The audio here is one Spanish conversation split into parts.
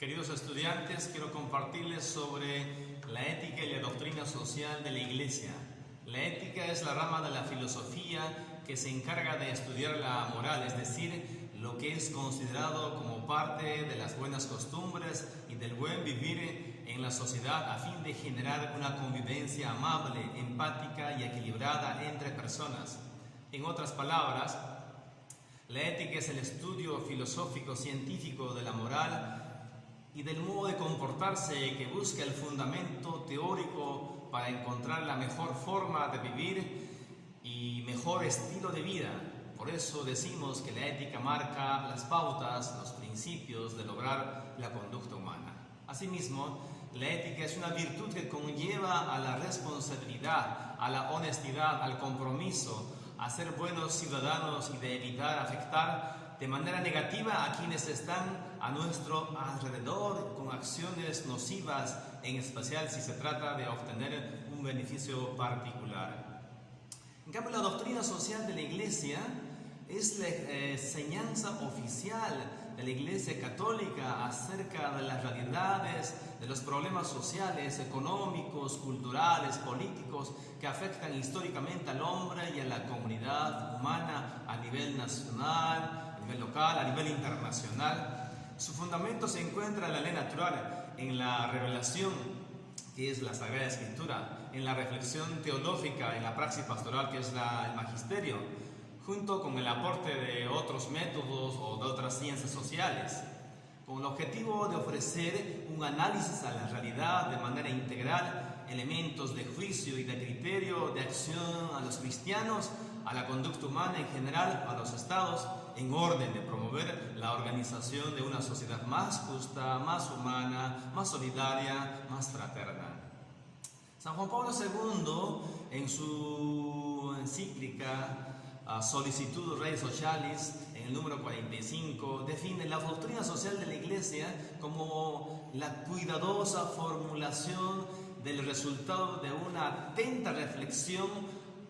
Queridos estudiantes, quiero compartirles sobre la ética y la doctrina social de la Iglesia. La ética es la rama de la filosofía que se encarga de estudiar la moral, es decir, lo que es considerado como parte de las buenas costumbres y del buen vivir en la sociedad a fin de generar una convivencia amable, empática y equilibrada entre personas. En otras palabras, la ética es el estudio filosófico científico de la moral y del modo de comportarse que busca el fundamento teórico para encontrar la mejor forma de vivir y mejor estilo de vida. Por eso decimos que la ética marca las pautas, los principios de lograr la conducta humana. Asimismo, la ética es una virtud que conlleva a la responsabilidad, a la honestidad, al compromiso, a ser buenos ciudadanos y de evitar afectar de manera negativa a quienes están a nuestro alrededor con acciones nocivas, en especial si se trata de obtener un beneficio particular. En cambio, la doctrina social de la Iglesia es la enseñanza oficial de la Iglesia Católica acerca de las realidades, de los problemas sociales, económicos, culturales, políticos que afectan históricamente al hombre y a la comunidad humana a nivel nacional, a nivel local, a nivel internacional. Su fundamento se encuentra en la ley natural, en la revelación, que es la Sagrada Escritura, en la reflexión teológica, en la praxis pastoral, que es el magisterio, junto con el aporte de otros métodos o de otras ciencias sociales, con el objetivo de ofrecer un análisis a la realidad de manera integral, elementos de juicio y de criterio de acción a los cristianos, a la conducta humana en general, a los estados, en orden de promover la organización de una sociedad más justa, más humana, más solidaria, más fraterna. San Juan Pablo II, en su encíclica Solicitud Rei Socialis, en el número 45, define la doctrina social de la Iglesia como la cuidadosa formulación del resultado de una atenta reflexión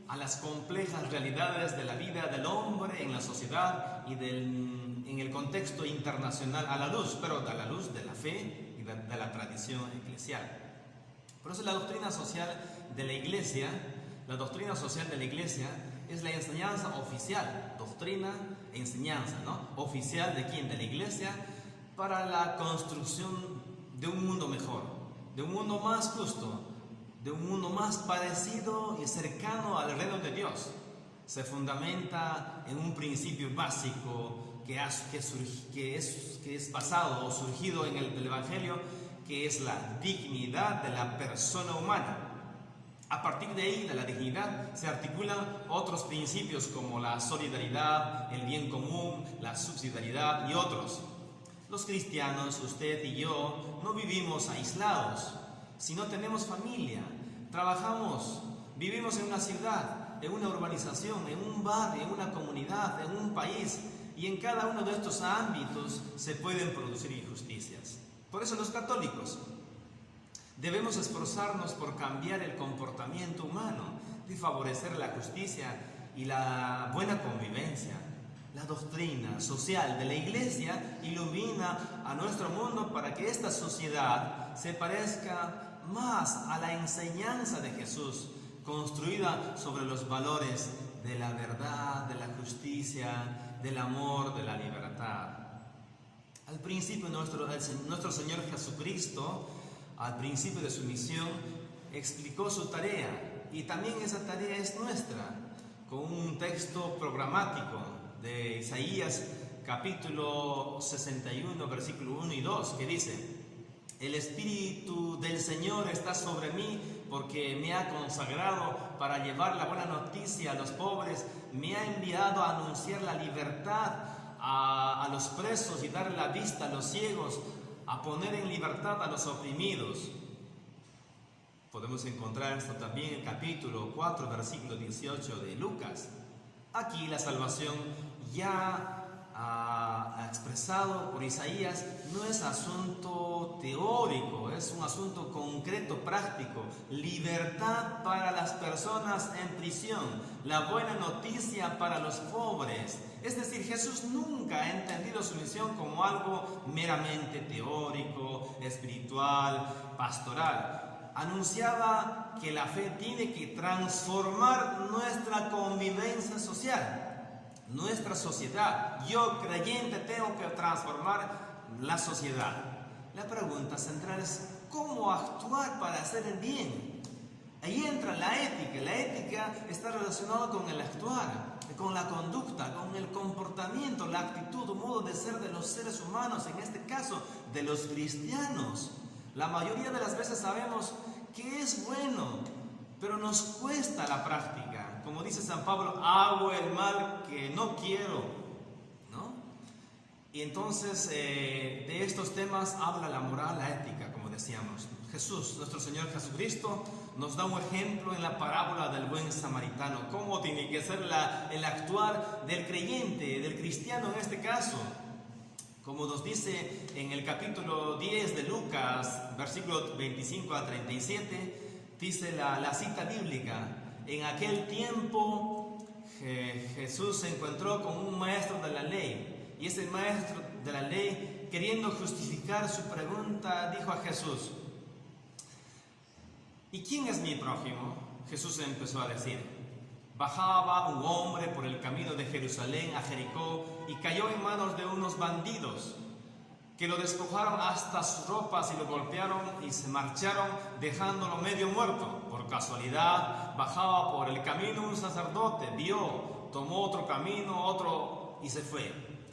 a las complejas realidades de la vida del hombre en la sociedad y en el contexto internacional a la luz de la fe y de la tradición eclesial. Por eso la doctrina social de la Iglesia es la enseñanza oficial, doctrina e enseñanza, oficial de quién, de la Iglesia, para la construcción de un mundo mejor, de un mundo más justo, de un mundo más parecido y cercano al reino de Dios. Se fundamenta en un principio básico que es basado o surgido en el Evangelio, que es la dignidad de la persona humana. A partir de ahí, de la dignidad, se articulan otros principios como la solidaridad, el bien común, la subsidiariedad y otros. Los cristianos, usted y yo, no vivimos aislados, sino tenemos familia, trabajamos, vivimos en una ciudad, en una urbanización, en un barrio, en una comunidad, en un país, y en cada uno de estos ámbitos se pueden producir injusticias. Por eso los católicos debemos esforzarnos por cambiar el comportamiento humano, de favorecer la justicia y la buena convivencia. La doctrina social de la Iglesia ilumina a nuestro mundo para que esta sociedad se parezca más a la enseñanza de Jesús, construida sobre los valores de la verdad, de la justicia, del amor, de la libertad. Al principio nuestro Señor Jesucristo, al principio de su misión, explicó su tarea, y también esa tarea es nuestra, con un texto programático de Isaías capítulo 61, versículo 1 y 2, que dice: el Espíritu del Señor está sobre mí porque me ha consagrado para llevar la buena noticia a los pobres, me ha enviado a anunciar la libertad a los presos y dar la vista a los ciegos, a poner en libertad a los oprimidos. Podemos encontrar esto también en el capítulo 4, versículo 18 de Lucas. Aquí la salvación ya expresado por Isaías no es asunto teórico, es un asunto concreto, práctico. Libertad para las personas en prisión, la buena noticia para los pobres. Es decir, Jesús nunca ha entendido su misión como algo meramente teórico, espiritual, pastoral. Anunciaba que la fe tiene que transformar nuestra convivencia social, nuestra sociedad. Yo, creyente, tengo que transformar la sociedad. La pregunta central es ¿cómo actuar para hacer el bien? Ahí entra la ética. La ética está relacionada con el actuar, con la conducta, con el comportamiento, la actitud, el modo de ser de los seres humanos, en este caso de los cristianos. La mayoría de las veces sabemos que es bueno, pero nos cuesta la práctica. Como dice San Pablo, hago el mal que no quiero, ¿no? Y entonces de estos temas habla la moral, la ética, como decíamos. Jesús, nuestro Señor Jesucristo, nos da un ejemplo en la parábola del buen samaritano. ¿Cómo tiene que ser el actuar del creyente, del cristiano en este caso? Como nos dice en el capítulo 10 de Lucas, versículos 25 a 37, dice la cita bíblica. En aquel tiempo Jesús se encontró con un maestro de la ley, y ese maestro de la ley, queriendo justificar su pregunta, dijo a Jesús: ¿y quién es mi prójimo? Jesús empezó a decir: bajaba un hombre por el camino de Jerusalén a Jericó y cayó en manos de unos bandidos que lo despojaron hasta sus ropas y lo golpearon y se marcharon dejándolo medio muerto. Por casualidad bajaba por el camino un sacerdote, vio, tomó otro camino, otro y se fue.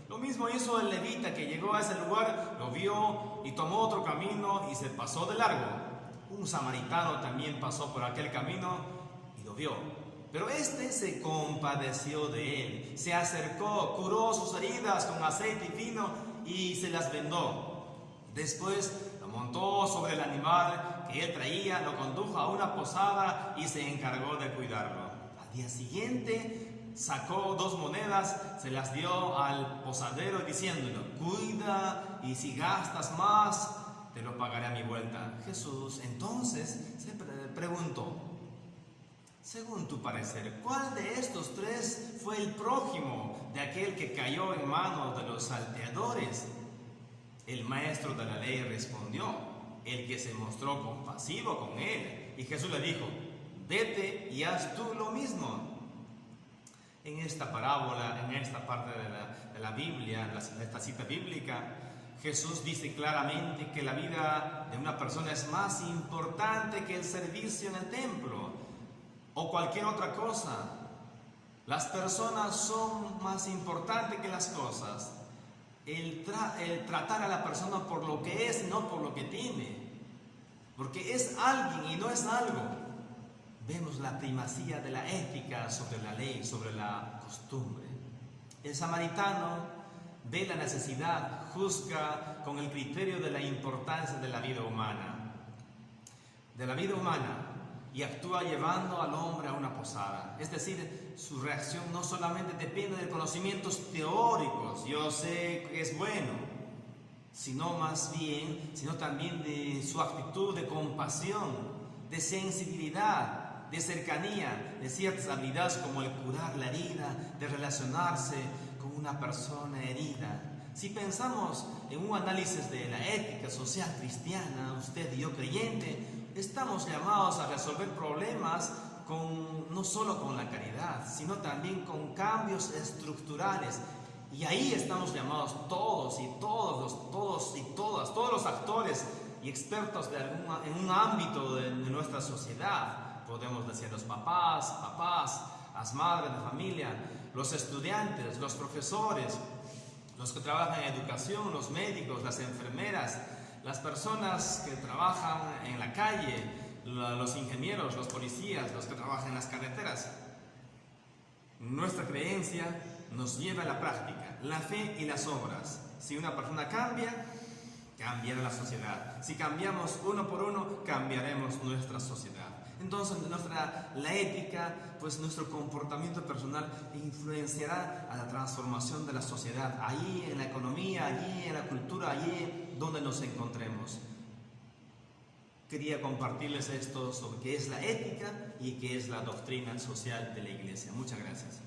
Lo mismo hizo el levita que llegó a ese lugar, lo vio y tomó otro camino y se pasó de largo. Un samaritano también pasó por aquel camino y lo vio. Pero este se compadeció de él, se acercó, curó sus heridas con aceite y vino y se las vendó. Después lo montó sobre el animal que él traía, lo condujo a una posada y se encargó de cuidarlo. Al día siguiente sacó 2 monedas, se las dio al posadero diciéndole: cuida y si gastas más, te lo pagaré a mi vuelta. Jesús entonces se preguntó: según tu parecer, ¿cuál de estos 3 fue el prójimo de aquel que cayó en manos de los salteadores? El maestro de la ley respondió: el que se mostró compasivo con él. Y Jesús le dijo: vete y haz tú lo mismo. En esta parábola, en esta parte de la Biblia, esta cita bíblica, Jesús dice claramente que la vida de una persona es más importante que el servicio en el templo o cualquier otra cosa. Las personas son más importantes que las cosas. El tratar a la persona por lo que es, no por lo que tiene. Porque es alguien y no es algo. Vemos la primacía de la ética sobre la ley, sobre la costumbre. El samaritano ve la necesidad, juzga con el criterio de la importancia de la vida humana. Y actúa llevando al hombre a una posada. Es decir, su reacción no solamente depende de conocimientos teóricos, yo sé que es bueno, sino también de su actitud de compasión, de sensibilidad, de cercanía, de ciertas habilidades como el curar la herida, de relacionarse con una persona herida. Si pensamos en un análisis de la ética social cristiana, usted y yo creyente, estamos llamados a resolver problemas no solo con la caridad, sino también con cambios estructurales. Y ahí estamos llamados todos los actores y expertos en un ámbito de nuestra sociedad. Podemos decir los papás, las madres de familia, los estudiantes, los profesores, los que trabajan en educación, los médicos, las enfermeras, las personas que trabajan en la calle, los ingenieros, los policías, los que trabajan en las carreteras. Nuestra creencia nos lleva a la práctica, la fe y las obras. Si una persona cambia, cambiará la sociedad. Si cambiamos uno por uno, cambiaremos nuestra sociedad. Entonces la ética, pues nuestro comportamiento personal influenciará a la transformación de la sociedad, allí en la economía, allí en la cultura, allí donde nos encontremos. Quería compartirles esto sobre qué es la ética y qué es la doctrina social de la Iglesia. Muchas gracias.